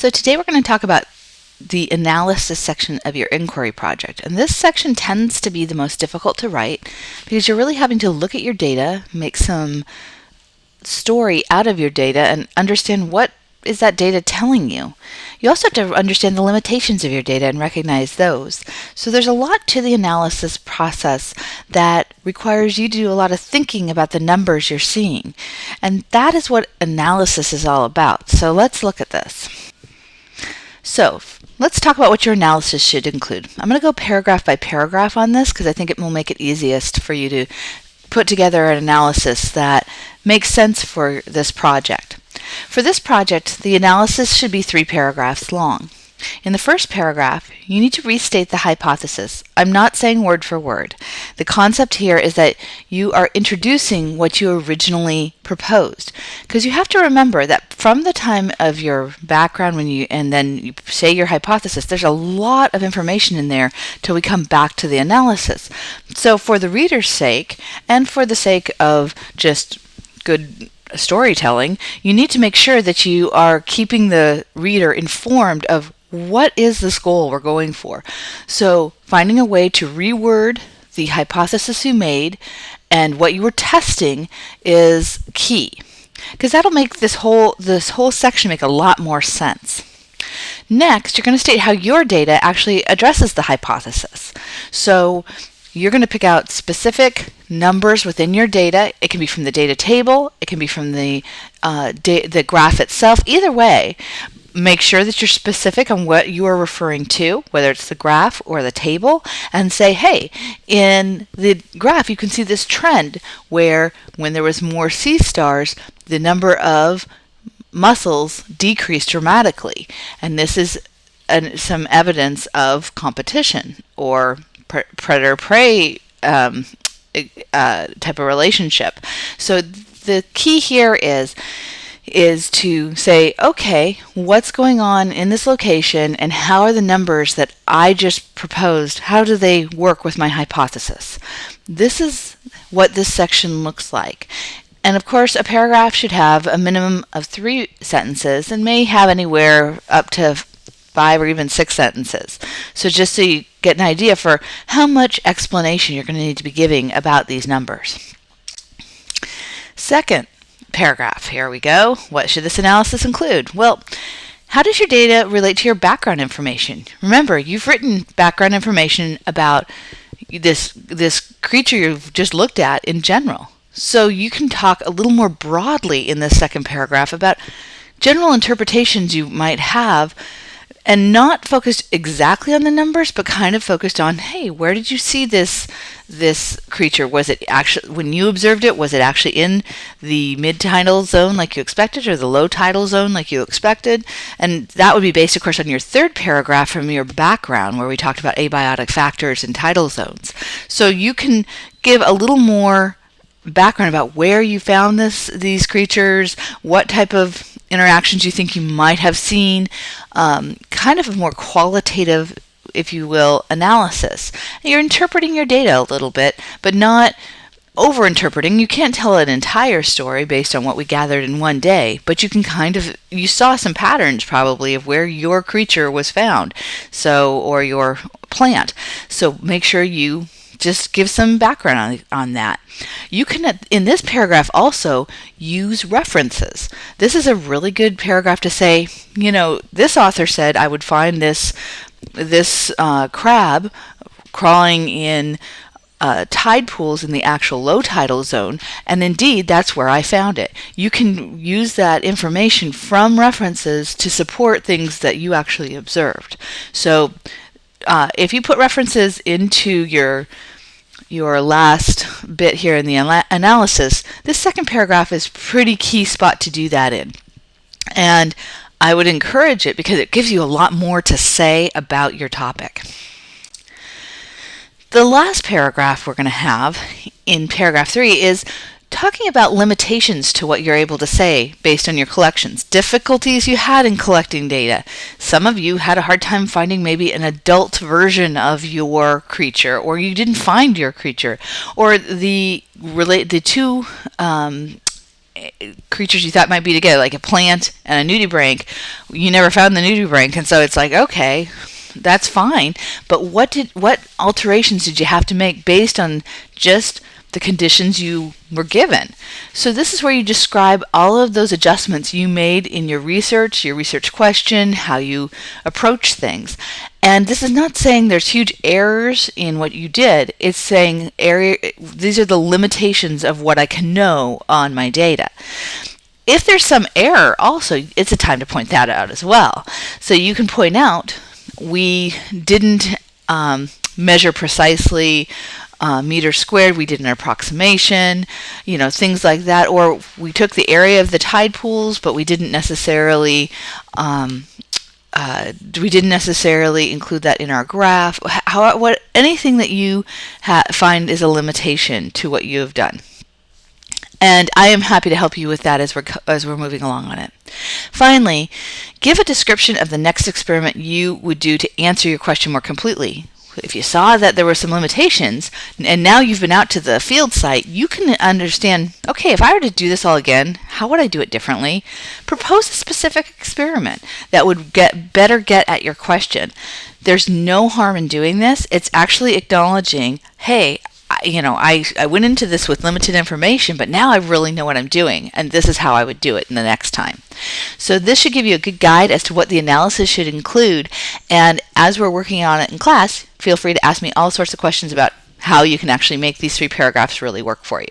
So today we're going to talk about the analysis section of your inquiry project. And this section tends to be the most difficult to write because you're really having to look at your data, make some story out of your data, and understand what is that data telling you. You also have to understand the limitations of your data and recognize those. So there's a lot to the analysis process that requires you to do a lot of thinking about the numbers you're seeing. And that is what analysis is all about. So let's look at this. So let's talk about what your analysis should include. I'm going to go paragraph by paragraph on this because I think it will make it easiest for you to put together an analysis that makes sense for this project. For this project, the analysis should be 3 paragraphs long. In the first paragraph, you need to restate the hypothesis. I'm not saying word for word. The concept here is that you are introducing what you originally proposed. Because you have to remember that from the time of your background and then you say your hypothesis, there's a lot of information in there till we come back to the analysis. So for the reader's sake, and for the sake of just good storytelling, you need to make sure that you are keeping the reader informed of what is this goal we're going for. So finding a way to reword the hypothesis you made and what you were testing is key, because that'll make this whole section make a lot more sense. Next, you're going to state how your data actually addresses the hypothesis. So you're going to pick out specific numbers within your data. It can be from the data table, it can be from the graph itself. Either way, make sure that you're specific on what you are referring to, whether it's the graph or the table, and say, hey, in the graph you can see this trend where when there was more C stars, the number of mussels decreased dramatically. And this is some evidence of competition or predator-prey type of relationship. So the key here is to say, okay, what's going on in this location and how are the numbers that I just proposed, how do they work with my hypothesis? This is what this section looks like. And of course, a paragraph should have a minimum of 3 sentences and may have anywhere up to 5 or even 6 sentences. So just so you get an idea for how much explanation you're going to need to be giving about these numbers. Second paragraph, here we go. What should this analysis include? Well, how does your data relate to your background information? Remember, you've written background information about this creature you've just looked at in general. So you can talk a little more broadly in this second paragraph about general interpretations you might have, and not focused exactly on the numbers, but kind of focused on, hey, where did you see this creature? Was it actually, when you observed it, was it actually in the mid-tidal zone like you expected, or the low-tidal zone like you expected? And that would be based, of course, on your third paragraph from your background, where we talked about abiotic factors and tidal zones. So you can give a little more background about where you found these creatures, what type of interactions you think you might have seen, kind of a more qualitative, if you will, analysis. You're interpreting your data a little bit, but not over-interpreting. You can't tell an entire story based on what we gathered in one day, but you can you saw some patterns probably of where your creature was found, or your plant. So make sure you just give some background on that. You can, in this paragraph, also use references. This is a really good paragraph to say, this author said I would find this crab crawling in tide pools in the actual low tidal zone, and indeed that's where I found it. You can use that information from references to support things that you actually observed. So if you put references into your last bit here in the analysis, this second paragraph is a pretty key spot to do that in. And I would encourage it because it gives you a lot more to say about your topic. The last paragraph we're going to have in paragraph 3 is talking about limitations to what you're able to say based on your collections, difficulties you had in collecting data. Some of you had a hard time finding maybe an adult version of your creature, or you didn't find your creature, or the two creatures you thought might be together, like a plant and a nudibranch. You never found the nudibranch, and so it's like, okay, that's fine. But what alterations did you have to make based on just the conditions you were given? So this is where you describe all of those adjustments you made in your research question, how you approach things. And this is not saying there's huge errors in what you did. It's saying these are the limitations of what I can know on my data. If there's some error also, it's a time to point that out as well. So you can point out, we didn't measure precisely meters squared, we did an approximation, things like that. Or we took the area of the tide pools, but we didn't necessarily include that in our graph. Anything that you find is a limitation to what you have done. And I am happy to help you with that as we're moving along on it. Finally, give a description of the next experiment you would do to answer your question more completely. If you saw that there were some limitations, and now you've been out to the field site, you can understand, okay, if I were to do this all again, how would I do it differently? Propose a specific experiment that would better get at your question. There's no harm in doing this. It's actually acknowledging, hey, I went into this with limited information, but now I really know what I'm doing, and this is how I would do it in the next time. So this should give you a good guide as to what the analysis should include, and as we're working on it in class, feel free to ask me all sorts of questions about how you can actually make these 3 paragraphs really work for you.